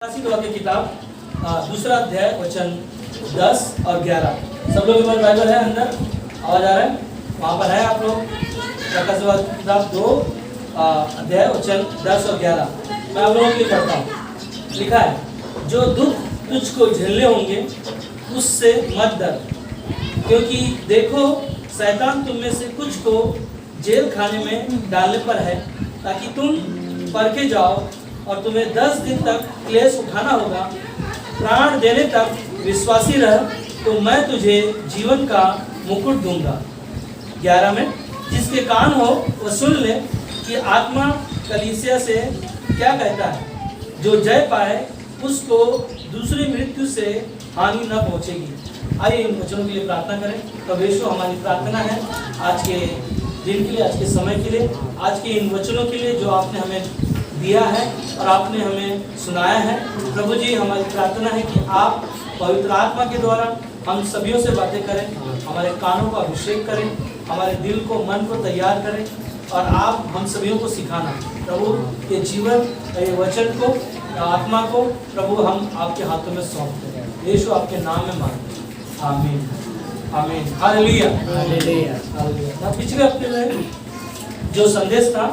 दुआ की किताब दूसरा अध्याय वचन 10 और 11। सब लोग के पास बाइबल है? अंदर आवाज आ रहा है? वहाँ पर है आप लोग? प्रकाशित दुआ की किताब 2 अध्याय वचन 10 और 11 मैं आप लोगों के लिए पढ़ता हूँ। लिखा है, जो दुख तुझको झेलने होंगे उससे मत डर, क्योंकि देखो शैतान तुम में से कुछ को जेल खाने में डालने पर है, ताकि तुम परखे जाओ और तुम्हें 10 दिन तक क्लेश उठाना होगा। प्राण देने तक विश्वासी रह, तो मैं तुझे जीवन का मुकुट दूंगा। 11 में, जिसके कान हो वह सुन ले कि आत्मा कलीसिया से क्या कहता है। जो जय पाए उसको दूसरी मृत्यु से हानि न पहुंचेगी। आइए इन वचनों के लिए प्रार्थना करें। प्रभु यीशु, हमारी प्रार्थना है आज के दिन के लिए, आज के समय के लिए, आज के इन वचनों के लिए जो आपने हमें दिया है और आपने हमें सुनाया है। प्रभु जी, हमारी प्रार्थना है कि आप पवित्र आत्मा के द्वारा हम सभियों से बातें करें, हमारे कानों का अभिषेक करें, हमारे दिल को, मन को तैयार करें और आप हम सभियों को सिखाना। प्रभु ये जीवन, ये वचन को, आत्मा को प्रभु हम आपके हाथों में सौंपते हैं। यीशु आपके नाम में मांगते हैं, आमीन आमीन। Hallelujah hallelujah. पिछले हफ्ते में जो संदेश था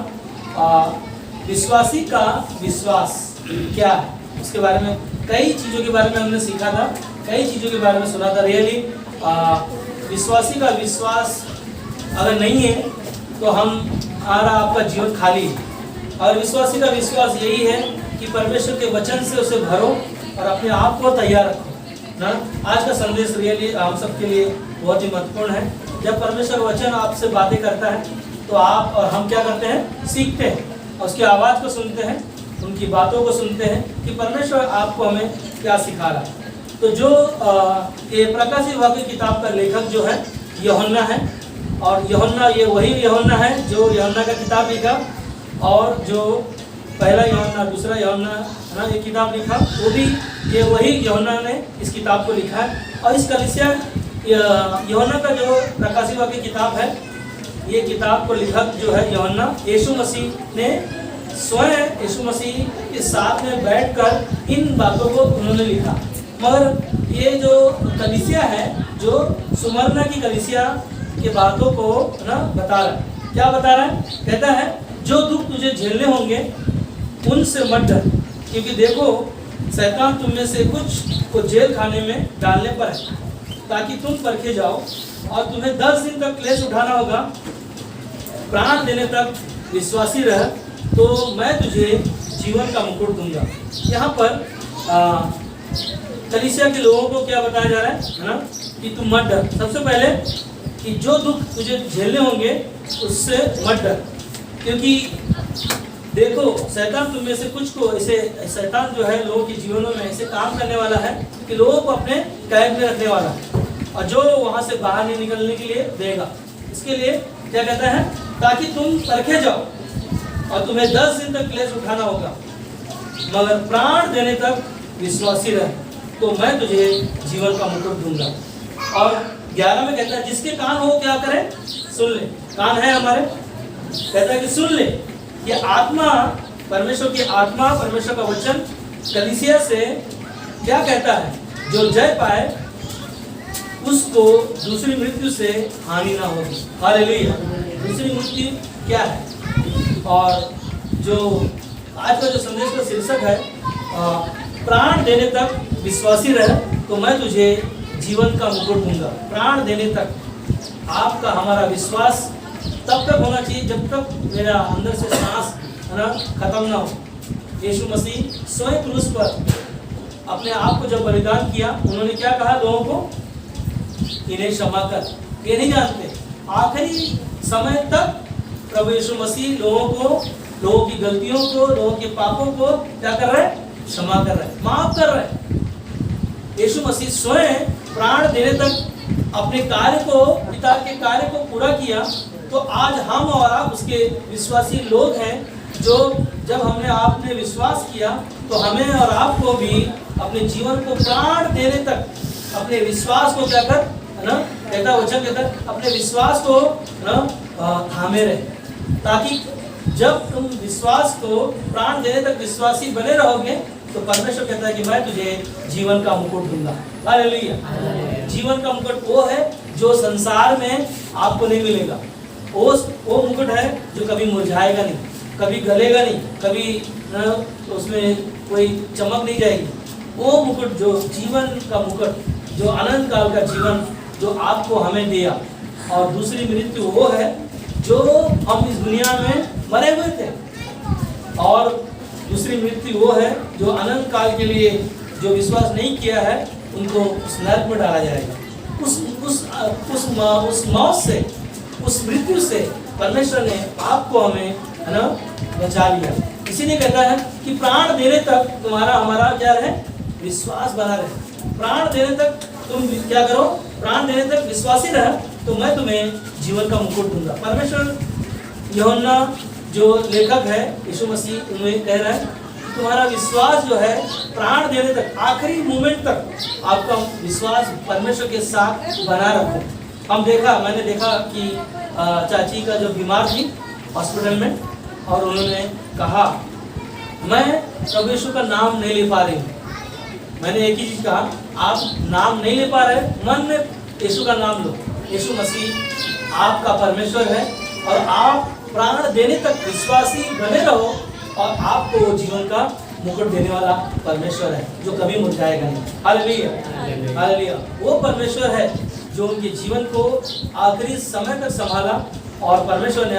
विश्वासी का विश्वास क्या है, उसके बारे में कई चीज़ों के बारे में हमने सीखा था, कई चीज़ों के बारे में सुना था। रियली विश्वासी का विश्वास अगर नहीं है तो हमारा आपका जीवन खाली है। और विश्वासी का विश्वास यही है कि परमेश्वर के वचन से उसे भरो और अपने आप को तैयार रखो ना। आज का संदेश रियली हम सबके लिए बहुत ही महत्वपूर्ण है। जब परमेश्वर वचन आपसे बातें करता है तो आप और हम क्या करते हैं? सीखते हैं, उसकी आवाज़ को सुनते हैं, उनकी बातों को सुनते हैं कि परमेश्वर आपको हमें क्या सिखा रहा है। तो जो ये प्रकाशित वाक्य किताब का लेखक जो है यूहन्ना है, और यूहन्ना ये वही यूहन्ना है जो यूहन्ना का किताब लिखा, और जो पहला यूहन्ना, दूसरा यूहन्ना है ना, ये किताब लिखा, वो भी ये वही यूहन्ना ने इस किताब को लिखा है। और इस कलीसिया यूहन्ना का जो प्रकाशित वाक्य किताब है, ये किताब को लिखक जो है यूहन्ना, यीशु मसीह ने स्वयं यीशु मसीह के साथ में बैठकर इन बातों को उन्होंने लिखा। मगर ये जो कलीसिया है, जो सुमरना की कलीसिया के बातों को ना बता रहा है। क्या बता रहा है? कहता है, जो दुख तुझे झेलने होंगे उनसे मत डर, क्योंकि देखो शैतान तुम में से कुछ को जेल खाने में डालने पर है, ताकि तुम परखे जाओ और तुम्हें 10 दिन तक क्लेश उठाना होगा। प्राण देने तक विश्वासी रह, तो मैं तुझे जीवन का मुकुट दूंगा। यहाँ पर कलीसिया के लोगों को क्या बताया जा रहा है ना, कि तुम मत डर। सबसे पहले कि जो दुख तुझे झेलने होंगे उससे मत डर, क्योंकि देखो शैतान तुम में से कुछ को ऐसे, शैतान जो है लोगों के जीवनों में ऐसे काम करने वाला है कि लोगों को अपने कैद में रखने वाला है, और जो वहाँ से बाहर नहीं निकलने के लिए देगा। इसके लिए क्या कहता है? ताकि तुम परखे जाओ और तुम्हें 10 दिन तक क्लेश उठाना होगा, मगर प्राण देने तक विश्वासी रह, तो मैं तुझे जीवन का मुकुट दूंगा। और 11 में कहता है, जिसके कान हो क्या करे? सुन ले। कान है हमारे? कहता है कि सुन ले। ये आत्मा, परमेश्वर की आत्मा, परमेश्वर का वचन कलीसिया से क्या कहता है? जो जय पाए उसको दूसरी मृत्यु से हानि ना होगी। हालेलुया। दूसरी मृत्यु क्या है? और जो आज का जो संदेश का शीर्षक है, प्राण देने तक विश्वासी रह, तो मैं तुझे जीवन का मुकुट दूंगा। प्राण देने तक आपका, हमारा विश्वास तब तक होना चाहिए जब तक मेरा अंदर से सांस है ना खत्म ना हो। यीशु मसीह स्वयं क्रूस पर अपने आप को जब बलिदान किया, उन्होंने क्या कहा लोगों को? इन्हें क्षमा कर, ये नहीं जानते। आखिरी समय तक प्रभु यीशु मसीह लोगों को, लोगों की गलतियों को, लोगों के पापों को क्या कर रहे हैं? क्षमा कर रहे हैं, माफ कर रहे हैं। यीशु मसीह स्वयं प्राण देने तक अपने कार्य को, पिता के कार्य को पूरा किया। तो आज हम और आप उसके विश्वासी लोग हैं, जो जब हमने आपने विश्वास किया तो हमें और आपको भी अपने जीवन को प्राण देने तक अपने विश्वास को क्या कर, है ना, कहता वचन कहता अपने विश्वास को ना थामे रहे, ताकि जब तुम विश्वास को प्राण देने तक विश्वासी बने रहोगे तो परमेश्वर कहता है कि मैं तुझे जीवन का मुकुट दूंगा। हालेलुया। जीवन का मुकुट वो है जो संसार में आपको नहीं मिलेगा। वो मुकुट है जो कभी मुरझाएगा नहीं, कभी गलेगा नहीं, कभी उसमें कोई चमक नहीं जाएगी। वो मुकुट जो जीवन का मुकुट, जो अनंत काल का जीवन जो आपको हमें दिया। और दूसरी मृत्यु वो है जो हम इस दुनिया में मरे हुए थे, और दूसरी मृत्यु वो है जो अनंत काल के लिए जो विश्वास नहीं किया है उनको उस नरक में डाला जाएगा। उस मौत से, उस मृत्यु से परमेश्वर ने आपको हमें है ना बचा लिया। इसीलिए कहता है कि प्राण देने तक तुम्हारा हमारा क्या रहे, विश्वास बना रहे। प्राण देने तक तुम क्या करो, प्राण देने तक विश्वासी रहे तो मैं तुम्हें जीवन का मुकुट दूंगा। परमेश्वर यूहन्ना जो लेखक है यीशु मसीह उन्हें कह रहा है तुम्हारा विश्वास जो है प्राण देने तक, आखिरी मोमेंट तक आपका विश्वास परमेश्वर के साथ बना रखो। मैंने देखा कि चाची का जो बीमार थी हॉस्पिटल में, और उन्होंने कहा मैं प्रभु यीशु का नाम नहीं ले पा रही हूँ। मैंने एक ही चीज कहा, आप नाम नहीं ले पा रहे, मन में यीशु का नाम लो। यीशु मसीह आपका परमेश्वर है और आप प्राण देने तक विश्वासी बने रहो, और आपको वो जीवन का मुकुट देने वाला परमेश्वर है जो कभी मुरझाएगा नहीं। Hallelujah, hallelujah. वो परमेश्वर है जो उनके जीवन को आखिरी समय तक संभाला, और परमेश्वर ने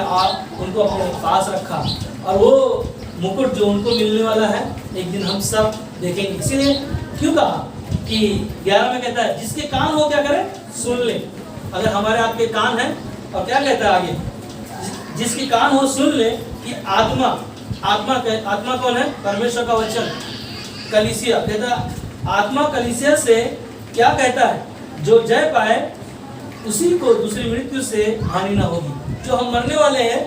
उनको अपने पास रखा, और वो मुकुट जो उनको मिलने वाला है एक दिन हम सब देखेंगे। इसीलिए क्यों कहा कि 11 में कहता है जिसके कान हो क्या करे, सुन ले। अगर हमारे आपके कान हैं, और क्या कहता है आगे, जिसके कान हो सुन ले कि आत्मा कौन है, परमेश्वर का वचन। कलीसिया कहता आत्मा कलीसिया से क्या कहता है, जो जय पाए उसी को दूसरी मृत्यु से हानि ना होगी। जो हम मरने वाले हैं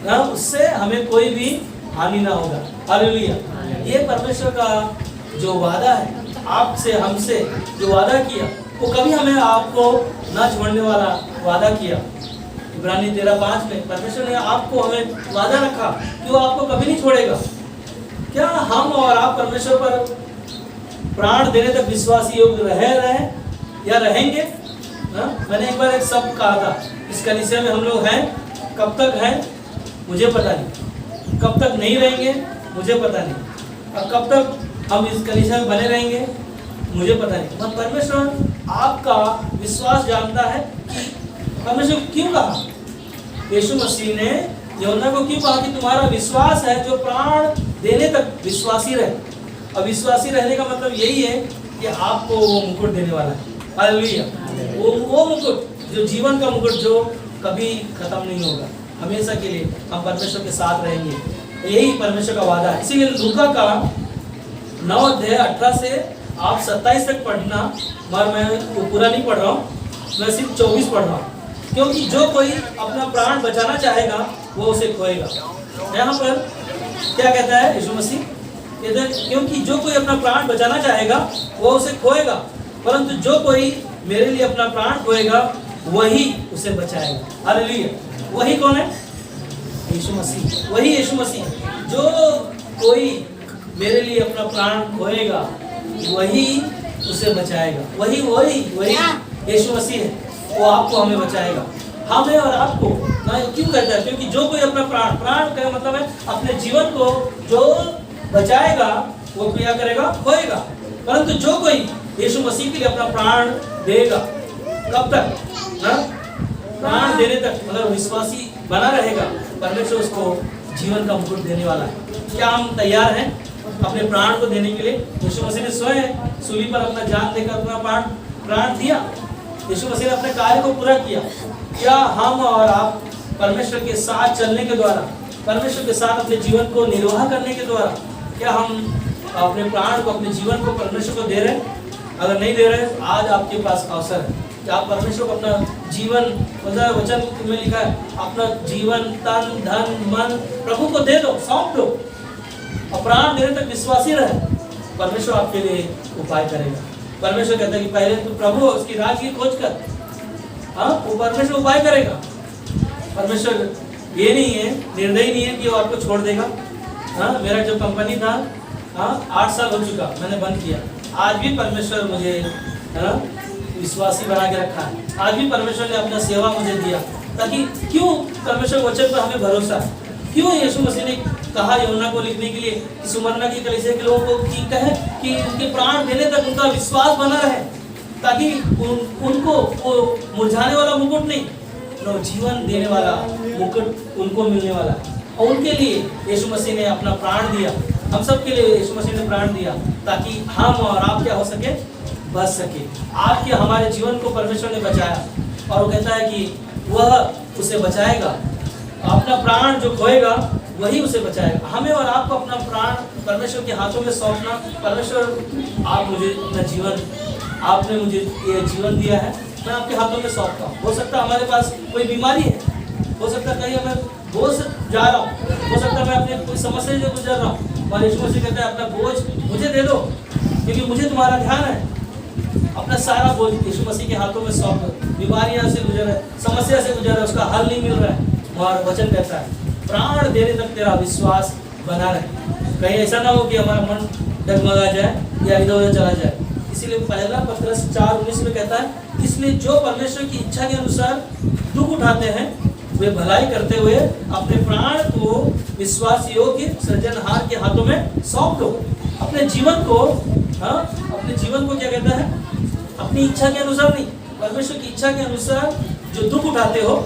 ना, उससे हमें कोई भी हानि ना होगा। हालेलुया। ये परमेश्वर का जो वादा है आपसे हमसे, जो वादा किया वो कभी हमें आपको ना छोड़ने वाला वादा किया। इब्रानी 13:5 में परमेश्वर ने आपको हमें वादा रखा कि वो आपको कभी नहीं छोड़ेगा। क्या हम और आप परमेश्वर पर प्राण देने तक विश्वासी योग्य रहे या रहेंगे? मैंने एक बार एक शब्द कहा था, इस कलीसिया में हम लोग हैं, कब तक हैं मुझे पता नहीं, कब तक नहीं रहेंगे मुझे पता नहीं, और कब तक हम इस कलीसिया में बने रहेंगे मुझे पता नहीं। पर परमेश्वर आपका विश्वास जानता है कि परमेश्वर क्यों कहा, यीशु मसीह ने यूहन्ना को क्यों कहा कि तुम्हारा विश्वास है जो प्राण देने तक विश्वासी रहे। और विश्वासी रहने का मतलब यही है कि आपको वो मुकुट देने वाला है। हालेलुया। वो मुकुट जो जीवन का मुकुट जो कभी खत्म नहीं होगा, हमेशा के लिए हम परमेश्वर के साथ रहेंगे। यही परमेश्वर का वादा है। इसीलिए लूका का 9:18 से आप 27 तक पढ़ना, मगर मैं वो पूरा नहीं पढ़ रहा हूँ, मैं सिर्फ 24 पढ़ रहा हूँ। क्योंकि जो कोई अपना प्राण बचाना चाहेगा वो उसे खोएगा। यहाँ पर क्या कहता है यीशु मसीह, कहते हैं क्योंकि जो कोई अपना प्राण बचाना चाहेगा वो उसे खोएगा, परंतु जो कोई मेरे लिए अपना प्राण खोएगा वही उसे बचाएगा। हालेलुया। वही कौन है? यीशु मसीह। वही यीशु मसीह। जो कोई मेरे लिए अपना प्राण खोएगा वही उसे बचाएगा। वही यीशु मसीह है, वो आपको हमें बचाएगा, हमें और आपको। क्यों कहता है? क्योंकि जो कोई अपना प्राण का मतलब है अपने जीवन को जो बचाएगा वो क्या करेगा, खोएगा। परंतु जो कोई यीशु मसीह के लिए अपना प्राण देगा, कब तक ना, प्राण देने तक, मतलब विश्वासी बना रहेगा, परमेश्वर उसको जीवन का मुकुट देने वाला है। क्या हम तैयार हैं अपने प्राण को देने के लिए? यीशु मसीह ने स्वयं सूली पर अपना जान देकर अपना प्राण दिया। यीशु मसीह ने अपने कार्य को पूरा किया। क्या हम और आप परमेश्वर के साथ चलने के द्वारा, परमेश्वर के साथ अपने जीवन को निर्वाह करने के द्वारा, क्या हम अपने प्राण को, अपने जीवन को परमेश्वर को दे रहे हैं? अगर नहीं दे रहे, आज आपके पास अवसर है कि आप परमेश्वर को अपना जीवन, वचन में लिखा है, अपना जीवन, तन, धन, मन प्रभु को दे दो, सौंप दो, और प्राण देने तक विश्वासी रहे। परमेश्वर आपके लिए उपाय करेगा। परमेश्वर कहता है कि पहले तो प्रभु उसकी राज की खोज कर, वो परमेश्वर उपाय करेगा। परमेश्वर ये नहीं है, निर्दयी नहीं है कि वो आपको छोड़ देगा। मेरा जो कंपनी था हाँ 8 साल हो चुका मैंने बंद किया, आज भी परमेश्वर मुझे है ना विश्वासी बना के रखा है। आज भी परमेश्वर ने अपना सेवा मुझे दिया, ताकि क्यों परमेश्वर वचन पर हमें भरोसा है। क्यों यीशु मसीह ने कहा यूहन्ना को लिखने के लिए कि सुमरना की कलीसिया के लोगों को कि कहे कि उनके प्राण देने तक उनका विश्वास बना रहे, ताकि उनको वो मुरझाने वाला मुकुट नहीं, जीवन देने वाला मुकुट उनको मिलने वाला है। और उनके लिए यीशु मसीह ने अपना प्राण दिया, हम सब के लिए यीशु मसीह ने प्राण दिया, ताकि हम और आप क्या हो सके, बच सके। आपके हमारे जीवन को परमेश्वर ने बचाया, और वो कहता है कि वह उसे बचाएगा। अपना प्राण जो खोएगा वही उसे बचाएगा। हमें और आपको अपना प्राण परमेश्वर के हाथों में सौंपना। परमेश्वर आप मुझे अपना जीवन, आपने मुझे ये जीवन दिया है, मैं आपके हाथों में सौंपता हूँ। हो सकता है हमारे पास कोई बीमारी है, हो सकता है कहीं हमें बोझ जा रहा हूँ, हो सकता है मैं अपने कोई समस्या से गुजर रहा हूँ, और यीशु मसीह कहता है अपना बोझ मुझे दे दो, क्योंकि मुझे तुम्हारा ध्यान है। अपना सारा बोझ यीशु मसीह के हाथों में सौंप दो। बीमारियां से गुजर है, समस्या से गुजर है, उसका हल नहीं मिल रहा है, और वचन कहता है प्राण देने तक तेरा विश्वास बना रहे। कहीं ऐसा ना हो कि हमारा मन डगमगा जाए या इधर उधर चला जाए। इसीलिए पहला पत्रस 4:19 में कहता है, इसलिए जो परमेश्वर की इच्छा के अनुसार दुख उठाते हैं वे भलाई करते हुए अपने प्राण को विश्वास योग्य सृजनहार के हाथों में सौंप दो। अपने जीवन को, हाँ, अपने जीवन को क्या कहता है, अपनी इच्छा के अनुसार नहीं, परमेश्वर की इच्छा के अनुसार जो दुख उठाते हो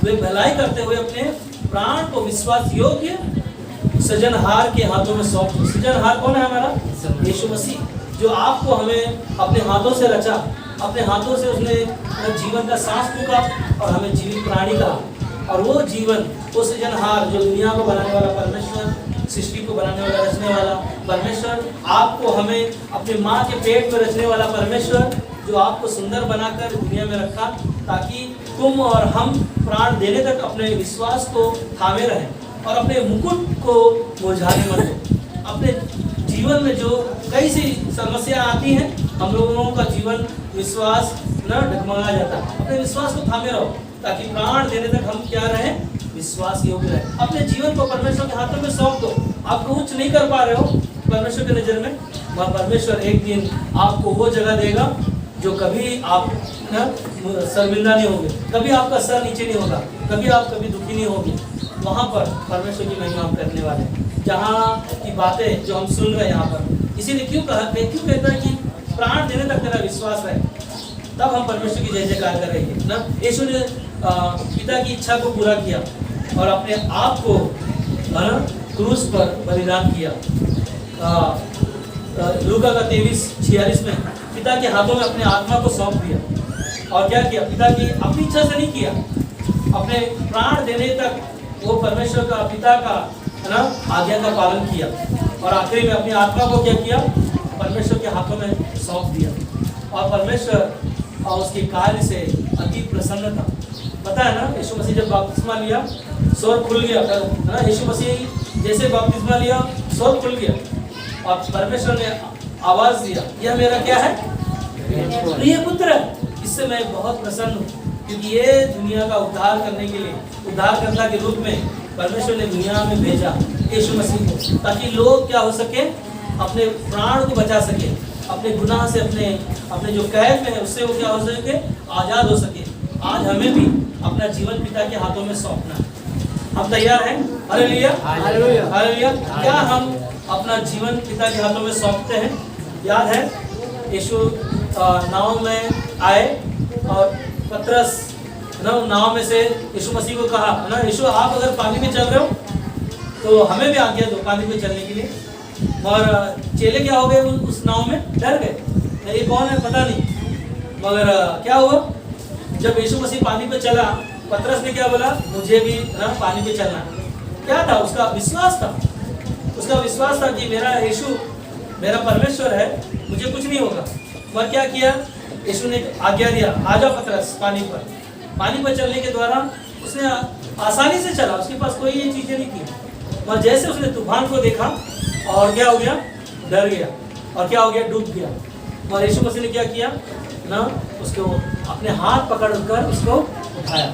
वे भलाई करते हुए अपने प्राण को विश्वास योग्य सृजनहार के हाथों में सौंप दो। सृजनहार कौन है? हमारा यीशु मसीह, जो आपको हमें अपने हाथों से रचा, अपने हाथों से उसने जीवन का सांस फूंका और हमें जीवित प्राणी कहा। और वो जीवन, वो सृजनहार जो दुनिया को बनाने वाला परमेश्वर, सृष्टि को बनाने वाला, रचने वाला परमेश्वर, आपको हमें अपने माँ के पेट में रचने वाला परमेश्वर, जो आपको सुंदर बनाकर दुनिया में रखा, ताकि तुम और हम प्राण देने तक अपने विश्वास को थामे रहें और अपने मुकुट को मुरझाने मत दो। अपने जीवन में जो कई सी समस्या आती हैं, हम लोगों का जीवन विश्वास न डगमगा जाता है। अपने विश्वास को थामे रहो, ताकि प्राण देने तक हम क्या रहें, विश्वास योग्य रहें। अपने जीवन को परमेश्वर के हाथों में सौंप दो। आप कुछ नहीं कर पा रहे हो परमेश्वर की नज़र में, वह परमेश्वर एक दिन आपको वो जगह देगा जो कभी आप शर्मिंदा नहीं होंगे, कभी आपका सर नीचे नहीं होगा, कभी दुखी नहीं होंगे। वहाँ पर परमेश्वर की महिमा हम करने वाले हैं, जहाँ की बातें जो हम सुन रहे हैं यहाँ पर। इसीलिए क्यों कहता है कि प्राण देने तक तेरा विश्वास है, तब हम परमेश्वर की जय जयकार करेंगे ना। यीशु ने पिता की इच्छा को पूरा किया और अपने आप को क्रूस पर बलिदान किया। लूका का 23:46 में पिता के हाथों में अपने आत्मा को सौंप दिया, और क्या किया, पिता की अपनी इच्छा से नहीं किया, अपने प्राण देने तक वो परमेश्वर का, पिता का ना आज्ञा का पालन किया, और आखिरी में अपनी आत्मा को क्या किया, परमेश्वर के हाथों में सौंप दिया। और परमेश्वर और उसके कार्य से अति प्रसन्न था। पता है ना, यीशु मसीह जब बपतिस्मा लिया, स्वर्ग खुल गया ना। यीशु मसीह जैसे बपतिस्मा लिया, स्वर्ग खुल गया और परमेश्वर ने आवाज दिया, यह मेरा क्या है, प्रिय पुत्र है, इससे मैं बहुत प्रसन्न हूँ। क्योंकि ये दुनिया का उद्धार करने के लिए, उद्धारकर्ता के रूप में परमेश्वर ने दुनिया में भेजा यीशु मसीह को, ताकि लोग क्या हो सके, अपने प्राण को बचा सके, अपने गुनाह से, अपने जो कैद में है उससे वो क्या हो सके, आज़ाद हो सके। आज हमें भी अपना जीवन पिता के हाथों में सौंपना है। हम तैयार हैं? Hallelujah, hallelujah, hallelujah. क्या हम अपना जीवन पिता के हाथों में सौंपते हैं? याद है यीशु नाव में आए और पतरस नाव में से यीशु मसीह को कहा ना, यीशु आप अगर पानी में चल रहे हो तो हमें भी आज्ञा दो पानी में चलने के लिए। और चेले क्या हो गए, उस नाव में डर गए, ये कौन है पता नहीं। मगर क्या हुआ, जब यीशु मसीह पानी पे चला, पतरस ने क्या बोला, मुझे भी ना पानी पे चलना। क्या था? उसका विश्वास था। उसका विश्वास था कि मेरा यीशु मेरा परमेश्वर है, मुझे कुछ नहीं होगा। मगर क्या किया, यीशु ने आज्ञा दिया, आजा पतरस पानी पर। पानी पर चलने के द्वारा उसने आसानी से चला, उसके पास कोई ये चीज़ें नहीं थी। मगर जैसे उसने तूफान को देखा और क्या हो गया, डर गया, और क्या हो गया, डूब गया। और यीशु मसीह ने क्या किया ना, उसको अपने हाथ पकड़कर उसको उठाया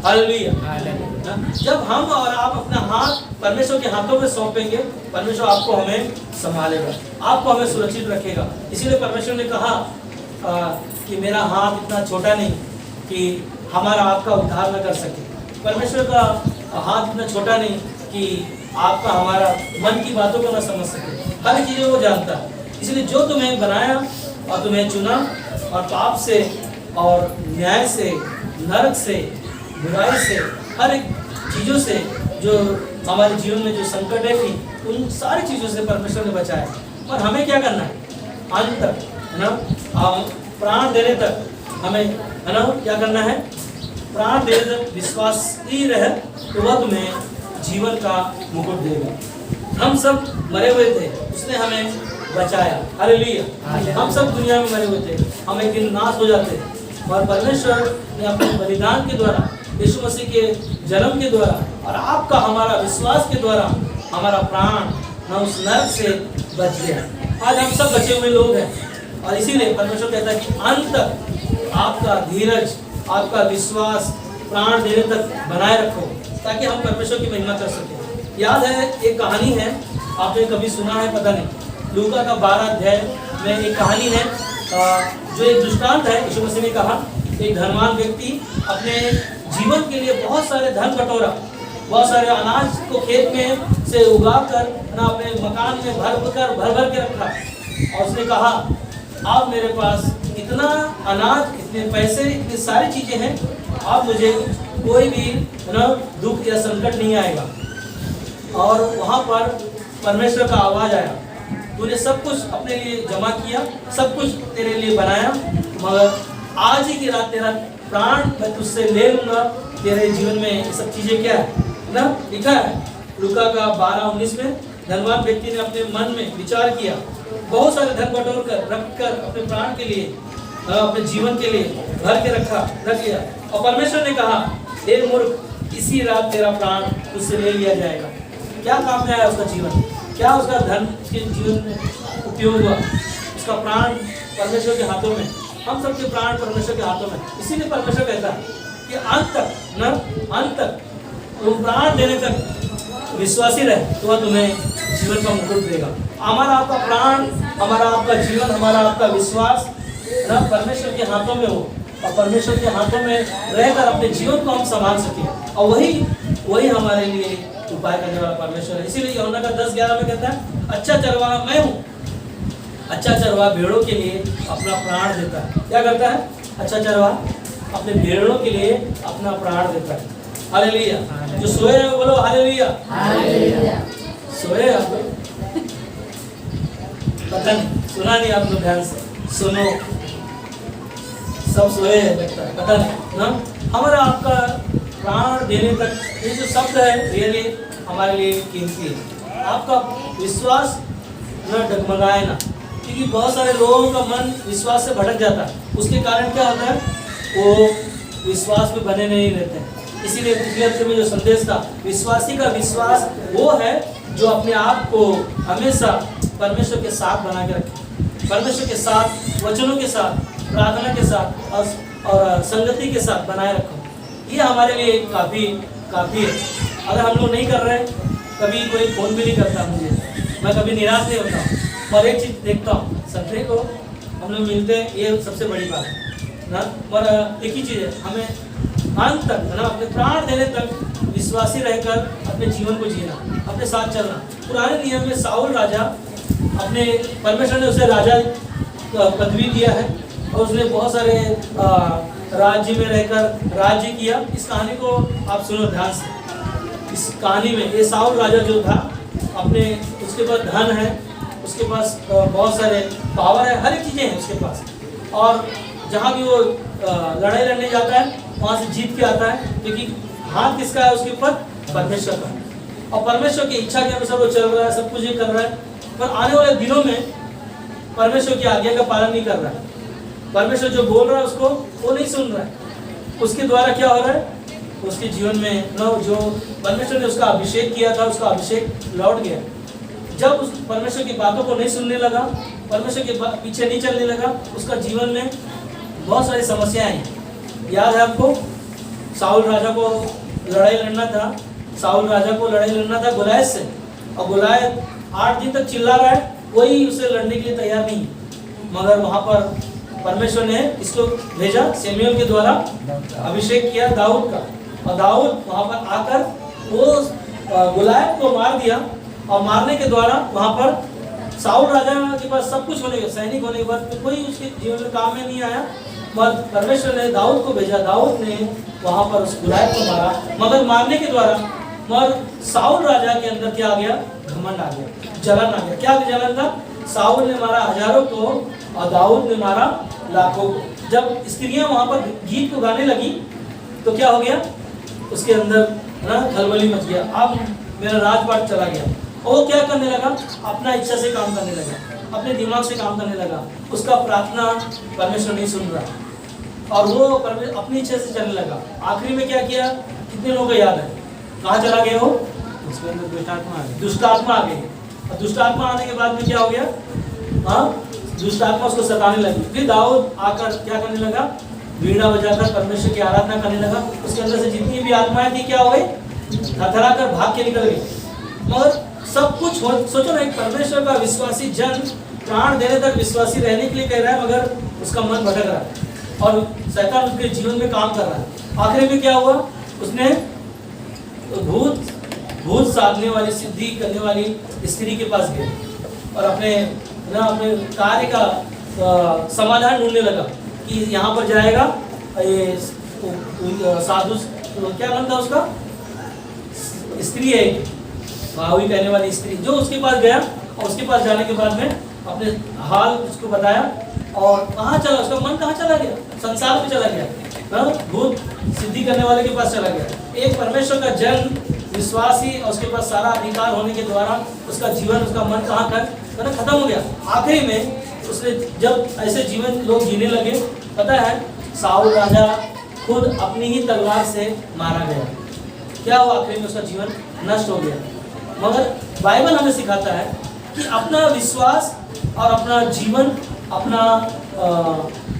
हालेलुया। जब हम और आप अपना हाथ परमेश्वर के हाथों में सौंपेंगे, परमेश्वर आपको हमें संभालेगा, आपको हमें सुरक्षित रखेगा। इसीलिए परमेश्वर ने कहा कि मेरा हाथ इतना छोटा नहीं कि हमारा आपका उद्धार न कर सके। परमेश्वर का हाथ इतना छोटा नहीं कि आपका हमारा मन की बातों को न समझ सके। हर चीज़ें वो जानता है। इसलिए जो तुम्हें बनाया और तुम्हें चुना और पाप से और न्याय से, नरक से, बुराई से, हर एक चीज़ों से जो हमारे जीवन में जो संकट है थी, उन सारी चीज़ों से परमेश्वर ने बचाया। और हमें क्या करना है? अंत तक, है ना, प्राण देने तक हमें, है ना, क्या करना है? प्राण देने तक विश्वासी रहे तो वह तुम्हें जीवन का मुकुट देगा। हम सब मरे हुए थे, उसने हमें बचाया। हालेलुया। हम सब दुनिया में मरे हुए थे, हम एक दिन नाश हो जाते, और परमेश्वर ने अपने बलिदान के द्वारा, यीशु मसीह के जन्म के द्वारा और आपका हमारा विश्वास के द्वारा हमारा प्राण न उस नरक से बच गया। आज हम सब बचे हुए लोग हैं, और इसीलिए परमेश्वर कहता है कि अंत तक आपका धीरज, आपका विश्वास प्राण देने तक बनाए रखो, ताकि हम परमेश्वर की महिमा कर सकें। याद है, एक कहानी है, आपने कभी सुना है पता नहीं, लूका का 12 अध्याय में एक कहानी है, जो एक दृष्टांत है। यीशु मसीह ने कहा, एक धनवान व्यक्ति अपने जीवन के लिए बहुत सारे धन बटोरा, बहुत सारे अनाज को खेत में से उगा कर ना अपने मकान में भर भर के रखा, और उसने कहा, आप मेरे पास इतना अनाज, इतने पैसे, इतनी सारी चीज़ें हैं, आप मुझे कोई भी ना दुख या संकट नहीं आएगा। और वहाँ पर परमेश्वर का आवाज़ आया, तूने सब कुछ अपने लिए जमा किया, सब कुछ तेरे लिए बनाया, मगर आज ही की रात तेरा प्राण मैं तुझसे ले लूँगा। तेरे जीवन में ये सब चीज़ें क्या है ना, लिखा है लूका का 12:19 में। धनवान व्यक्ति ने अपने मन में विचार किया, बहुत सारे धन बटोर कर रख कर अपने प्राण के लिए, अपने जीवन के लिए भर के रख लिया, और परमेश्वर ने कहा, हे मूर्ख, इसी रात तेरा प्राण तुझसे ले लिया जाएगा। क्या काम में आया उसका जीवन? क्या उसका धन उसके जीवन में उपयोग हुआ? उसका प्राण परमेश्वर के हाथों में, हम सबके प्राण परमेश्वर के हाथों में। इसीलिए परमेश्वर कहता है कि अंत तक न, अंत तक तुम प्राण देने तक विश्वासी रहे तो वह तुम्हें जीवन का मुकुट देगा। हमारा आपका प्राण, हमारा आपका जीवन, हमारा आपका विश्वास न परमेश्वर के हाथों में हो, और परमेश्वर के हाथों में रहकर अपने जीवन को हम संभाल सकें, और वही हमारे लिए उपाय करने वाला परमेश्वर है। इसीलिए यूहन्ना का 10:11 में कहता है, अच्छा चरवाहा मैं हूँ, अच्छा चरवाहा भेड़ों के लिए अपना प्राण देता है। क्या करता है? अच्छा चरवाहा अपने भेड़ों के लिए अपना प्राण देता है। हालेलुया। जो सोए हैं बोलो हालेलुया। सोए आप लोग? पता नहीं, सुना नहीं आप लोग, ध्यान से सुनो, सब सोए हैं लगता है, पता नहीं ना। हमारा आपका प्राण देने तक ये जो शब्द है रियली हमारे लिए कीमती है। आपका विश्वास न डगमगाए ना, क्योंकि बहुत सारे लोगों का मन विश्वास से भटक जाता है। उसके कारण क्या होता है? वो विश्वास में बने नहीं रहते हैं। इसीलिए पिछले हफ्ते में जो संदेश था, विश्वासी का विश्वास वो है जो अपने आप को हमेशा परमेश्वर के साथ बना के रखे, परमेश्वर के साथ, वचनों के साथ, प्रार्थना के साथ और संगति के साथ बनाए रखो। ये हमारे लिए काफ़ी है। अगर हम लोग नहीं कर रहे, कभी कोई फ़ोन भी नहीं करता मुझे, मैं कभी निराश नहीं होता हूँ। और एक चीज़ देखता हूँ, संडे को हम लोग मिलते हैं, ये सबसे बड़ी बात है ना। और एक ही चीज़ है, हमें अंत तक है ना, अपने प्राण देने तक विश्वासी रहकर अपने जीवन को जीना, अपने साथ चलना। पुराने नियम में साउल राजा, अपने परमेश्वर ने उसे राजा पदवी दिया है, और उसने बहुत सारे राज्य में रहकर राज्य किया। इस कहानी को आप सुनो ध्यान से। इस कहानी में ये साउल राजा जो था, अपने उसके पास धन है, उसके पास बहुत सारे पावर है, हर एक चीज़ें हैं उसके पास, और जहाँ भी वो लड़ाई लड़ने जाता है वहाँ से जीत के आता है, क्योंकि हाथ किसका है उसके ऊपर? परमेश्वर का। और परमेश्वर की इच्छा के अनुसार वो चल रहा है, सब कुछ ये कर रहा है। पर आने वाले दिनों में परमेश्वर की आज्ञा का पालन नहीं कर रहा है, परमेश्वर जो बोल रहा है उसको वो नहीं सुन रहा है। उसके द्वारा क्या हो रहा है? उसके जीवन में जो परमेश्वर ने उसका अभिषेक किया था, उसका अभिषेक लौट गया। जब उस परमेश्वर की बातों को नहीं सुनने लगा, परमेश्वर के पीछे नहीं चलने लगा, उसका जीवन में बहुत सारी समस्याएं आई। याद है आपको? साउल राजा को लड़ाई लड़ना था, साउल राजा को लड़ाई लड़ना था गोलायत से, और गोलायत 8 दिन तक चिल्ला रहा है, कोई उसे लड़ने के लिए तैयार नहीं। मगर वहाँ पर परमेश्वर ने इसको भेजा, सैमुएल के द्वारा अभिषेक किया दाऊद का, और दाऊद वहाँ पर आकर वो गोलायत को मार दिया। और मारने के द्वारा वहाँ पर साउल राजा के पास सब कुछ होने के, सैनिक होने के बाद कोई उसके जीवन में काम में नहीं आया। मगर परमेश्वर ने दाऊद को भेजा, दाऊद ने वहाँ पर उस गोलायत को मारा, मगर मारने के द्वारा मगर साउल राजा के अंदर क्या आ गया? घमंड आ गया, जलन आ गया। क्या जलन था? साउल ने मारा हजारों को और दाऊद ने मारा लाखों को। जब स्त्रियां वहां पर गीत को गाने लगी तो क्या हो गया? उसके अंदर ना खलबली मच गया, अब मेरा राजपाट चला गया। और वो क्या करने लगा? अपना इच्छा से काम करने लगा, अपने दिमाग से काम करने लगा। उसका प्रार्थना परमेश्वर नहीं सुन रहा और वो अपनी इच्छा से चलने लगा। आखिरी में क्या किया? कितने लोगों को याद है? कहाँ चला गया वो? उसके अंदर दुष्ट आत्मा आ गई। और दुष्ट आत्मा आने के बाद में क्या हो गया? हाँ, दुष्ट आत्मा उसको सताने लगी। फिर दाऊद आकर क्या करने लगा? वीणा बजाकर परमेश्वर की आराधना करने लगा। उसके अंदर से जितनी भी आत्माएं थी क्या हो गई? थरथरा कर भाग के निकल गई। मगर सब कुछ सोचो ना, एक परमेश्वर का विश्वासी जन प्राण देने तक विश्वासी रहने के लिए कह रहा है, मगर उसका मन भटक रहा है और शैतान उसके जीवन में काम कर रहा है। आखिर में क्या हुआ? उसने भूत साधने वाली, सिद्धि करने वाली स्त्री के पास गए और अपने कार्य का समाधान ढूंढने लगा कि यहाँ पर जाएगा ये साधु, क्या नाम था उसका? स्त्री है, भावी कहने वाली स्त्री, जो उसके पास गया और उसके पास जाने के बाद में अपने हाल उसको बताया और कहाँ चला? उसका मन कहाँ चला गया? संसार में चला गया, भूत सिद्धि करने वाले के पास चला गया। एक परमेश्वर का जन विश्वासी और उसके पास सारा अधिकार होने के द्वारा उसका जीवन, उसका मन कहाँ कर खत्म हो गया। आखिरी में उसने जब ऐसे जीवन लोग जीने लगे, पता है साउल राजा खुद अपनी ही तलवार से मारा गया। क्या हुआ? आखिरी में उसका जीवन नष्ट हो गया। मगर बाइबल हमें सिखाता है कि अपना विश्वास और अपना जीवन, अपना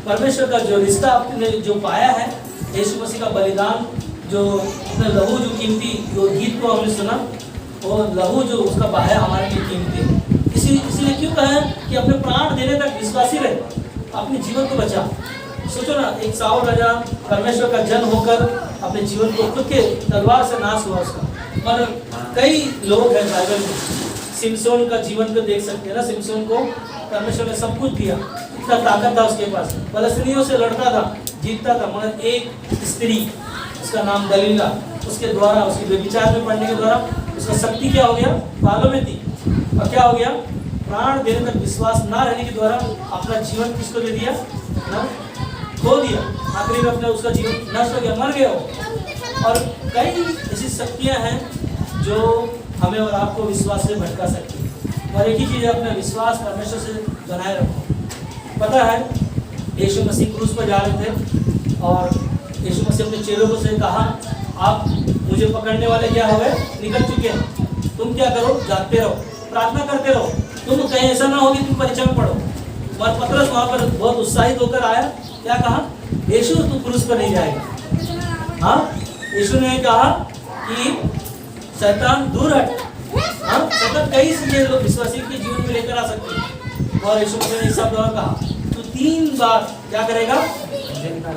परमेश्वर का जो रिश्ता आपने जो पाया है, यीशु मसीह का बलिदान, जो अपने लहू जो कीमती, जो गीत को हमने सुना, वो लहू जो उसका बहाया हमारे लिए कीमती है। इसीलिए क्यों कहा है कि अपने प्राण देने तक विश्वासी रहे, अपने जीवन को बचा। सोचो ना, एक साउल राजा परमेश्वर का जन होकर अपने जीवन को खुद के तलवार से नाश हुआ उसका। पर कई लोग हैं बाइबल में, सिमसोन का जीवन को देख सकते हैं ना। सिमसोन को परमेश्वर ने सब कुछ दिया, इतना ताकत था उसके पास, फलस्तीनियों से लड़ता था, जीतता था, मगर एक स्त्री, उसका नाम दलीला, उसके द्वारा, उसके व्यभिचार में पड़ने के द्वारा उसका शक्ति क्या हो गया? बालों में थी। और क्या हो गया? प्राण देने तक विश्वास ना रहने के द्वारा अपना जीवन किसको दे दिया? ना खो दिया। आखिरी में अपना उसका जीवन नष्ट हो गया, मर गया वो। और कई ऐसी शक्तियाँ हैं जो हमें और आपको विश्वास से भटका सकती है। और एक ही चीज़ है, अपना विश्वास परमेश्वर से बनाए रखो। पता है यीशु मसीह क्रूस पर जा रहे थे और यीशु मसीह अपने चेलों को से कहा, आप मुझे पकड़ने वाले क्या हो गए? निकल चुके हैं। तुम क्या करो? जागते रहो, प्रार्थना करते रहो, तुम कहीं ऐसा ना हो कि तुम परीक्षा में पढ़ो। और पतरस वहाँ पर बहुत उत्साहित होकर आया, क्या कहा? यीशु तू क्रूस पर नहीं जाएगा। हाँ, यीशु ने कहा कि शैतान दूर हट। हाँ, शैतान कई चीजें लोग विश्वासी के जीवन में लेकर आ सकते हैं। और यीशु ने इस शब्द और कहा, तू 3 बार क्या करेगा?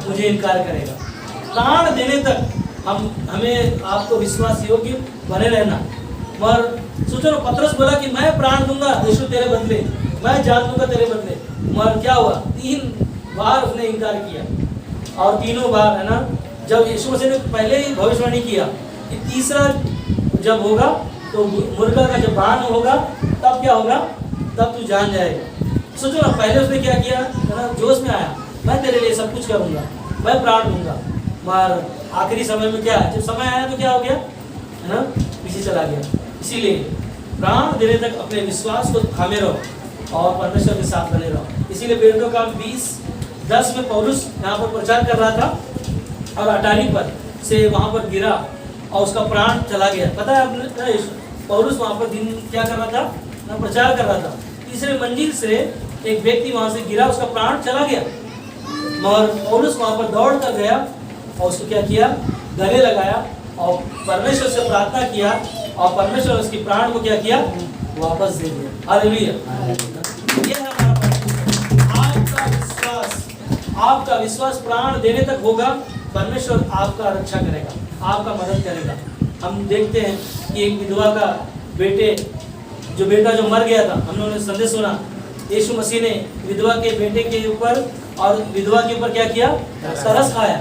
मुझे इनकार करेगा। प्राण देने तक हमें आपको विश्वास योग्य बने रहना। और सोचो ना, पतरस बोला कि मैं प्राण दूंगा यीशु तेरे बदले, मैं जान दूंगा तेरे बदले। मगर क्या हुआ? 3 बार उसने इनकार किया। और तीनों बार है ना, जब यीशु मसीह ने पहले ही भविष्यवाणी किया कि तीसरा जब होगा तो मुर्गा का जब बाण होगा तब क्या होगा? तब तू जान जाएगा। सोचो ना, पहले उसने क्या किया है ना, जोश में आया, मैं तेरे लिए सब कुछ करूँगा, मैं प्राण दूंगा। मगर आखिरी समय में क्या है? जब समय आया तो क्या हो गया? है ना, पीछे चला गया। इसीलिए प्राण देने तक अपने विश्वास को थामे रहो और परमेश्वर के साथ बने रहो। इसीलिए प्रेरितों का 20:10 में पौलुस यहाँ पर प्रचार कर रहा था और अटारी पर से वहाँ पर गिरा और उसका प्राण चला गया। पता है अपने पौलुस वहाँ पर दिन क्या कर रहा था? ना प्रचार कर रहा था। तीसरे मंजिल से एक व्यक्ति वहाँ से गिरा, उसका प्राण चला गया। मगर पौलुस वहाँ पर दौड़ कर गया और उसको क्या किया? गले लगाया और परमेश्वर से प्रार्थना किया और परमेश्वर उसकी प्राण को क्या किया, वापस दे दिया। हालेलुया। ये है हमारा आपका विश्वास। आपका विश्वास प्राण देने तक होगा, परमेश्वर आपका रक्षा करेगा, आपका मदद करेगा। हम देखते हैं कि एक विधवा का बेटा जो मर गया था, हम लोगों ने संदेश सुना, यीशु मसीह ने विधवा के बेटे के ऊपर और विधवा के ऊपर क्या किया, तरस खाया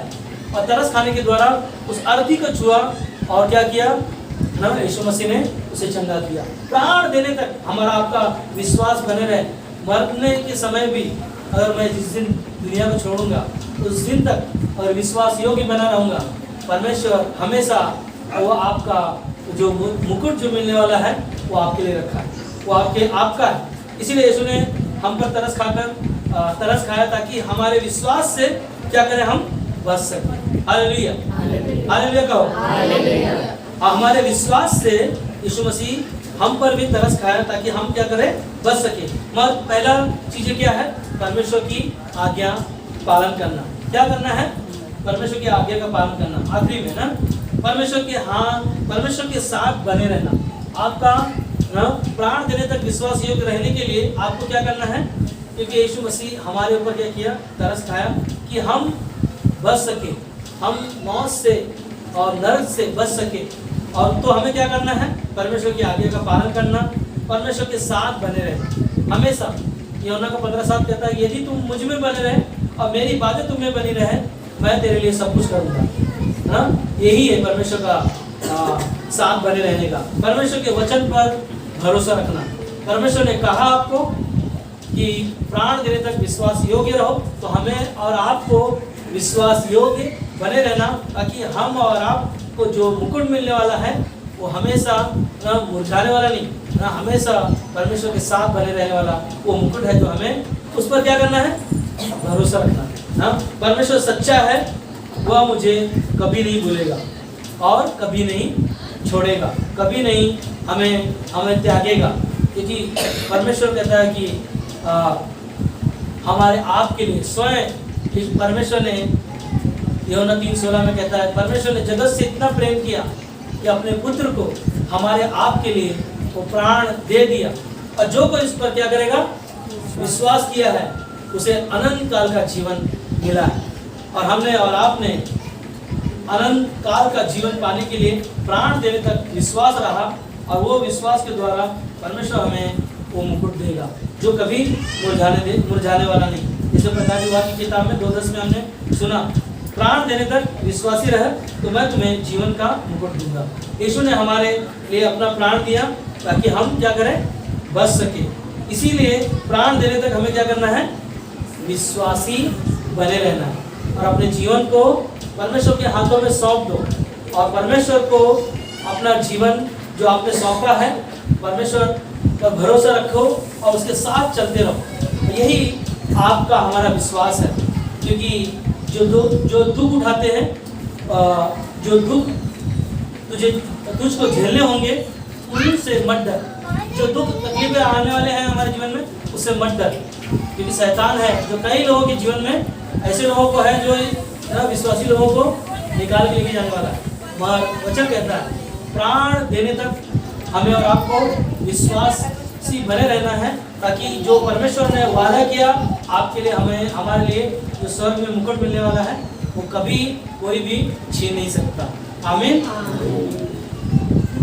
और तरस खाने के द्वारा उस अर्थी को छुआ और क्या किया ना, यीशु मसीह ने उसे चंगा किया। प्राण देने तक हमारा आपका विश्वास बने रहे। मरने के समय भी अगर मैं जिस दिन दुनिया को छोड़ूंगा उस दिन तक और विश्वास योग्य बना रहूंगा, परमेश्वर हमेशा वो आपका जो मुकुट जो मिलने वाला है वो आपके लिए रखा है, वो आपका है। इसीलिए यीशु ने हम पर तरस खाया ताकि हमारे विश्वास से क्या करें, हम बच सकें। हालेलुया, हालेलुया कहो। हालेलुया। हमारे विश्वास से यीशु मसीह हम पर भी तरस खाया ताकि हम क्या करें, बच सके। मगर पहला चीज क्या है, परमेश्वर की आज्ञा पालन करना। क्या करना है, परमेश्वर की आज्ञा का पालन करना। आखिरी में ना परमेश्वर के साथ बने रहना। आपका प्राण देने तक विश्वास योग्य रहने के लिए आपको क्या करना है, क्योंकि यीशु मसीह हमारे ऊपर क्या किया, तरस खाया कि हम बच सके, हम मौत से और नरक से बच सके। और तो हमें क्या करना है, परमेश्वर की आज्ञा का पालन करना, परमेश्वर के साथ बने रहे हमेशा। यूहन्ना का 15:7 कहता है, यदि तुम मुझ में बने रहे और मेरी बातें तुम में बनी रहे, मैं तेरे लिए सब कुछ करूँगा। यही है परमेश्वर का साथ बने रहने का, परमेश्वर के वचन पर भरोसा रखना। परमेश्वर ने कहा आपको कि प्राण देने तक विश्वास योग्य रहो, तो हमें और आपको विश्वास योग्य बने रहना, ताकि हम और आपको जो मुकुट मिलने वाला है वो हमेशा ना मुरझाने वाला नहीं, ना हमेशा परमेश्वर के साथ बने रहने वाला वो मुकुट है, जो हमें उस पर क्या करना है, भरोसा रखना है। परमेश्वर सच्चा है, वह मुझे कभी नहीं भूलेगा और कभी नहीं छोड़ेगा, कभी नहीं हमें त्यागेगा। क्योंकि परमेश्वर कहता है कि हमारे आप के लिए स्वयं परमेश्वर ने, यूहन्ना 3:16 में कहता है, परमेश्वर ने जगत से इतना प्रेम किया कि अपने पुत्र को हमारे आप के लिए वो प्राण दे दिया, और जो कोई इस पर क्या करेगा, विश्वास किया है, उसे अनंत काल का जीवन मिला है। और हमने और आपने अनंत काल का जीवन पाने के लिए प्राण देने तक विश्वास रहा, और वो विश्वास के द्वारा परमेश्वर हमें वो मुकुट देगा जो कभी मुरझाने वाला नहीं। जैसे प्रकाश विभाग की किताब में 2:10 में हमने सुना, प्राण देने तक विश्वासी रहे तो मैं तुम्हें जीवन का मुकुट दूंगा। यीशु ने हमारे लिए अपना प्राण दिया ताकि हम क्या करें, बच सके। इसीलिए प्राण देने तक हमें क्या करना है, विश्वासी बने रहना है, और अपने जीवन को परमेश्वर के हाथों में सौंप दो, और परमेश्वर को अपना जीवन जो आपने सौंपा है, परमेश्वर पर भरोसा रखो और उसके साथ चलते रहो। यही आपका हमारा विश्वास है। क्योंकि जो दुख उठाते हैं, जो दुख तुझको झेलने होंगे, उनसे मत डर। जो दुख तकलीफें आने वाले हैं हमारे जीवन में, उससे मत डर, क्योंकि शैतान है जो कई लोगों के जीवन में ऐसे लोगों को है जो विश्वासी लोगों को निकाल के लेके जाने वाला है। मगर वचन कहता है प्राण देने तक हमें और आपको विश्वासी बने रहना है, ताकि जो परमेश्वर ने वादा किया आपके लिए, हमारे लिए जो स्वर्ग में मुकुट मिलने वाला है, वो कभी कोई भी छीन नहीं सकता। आमीन।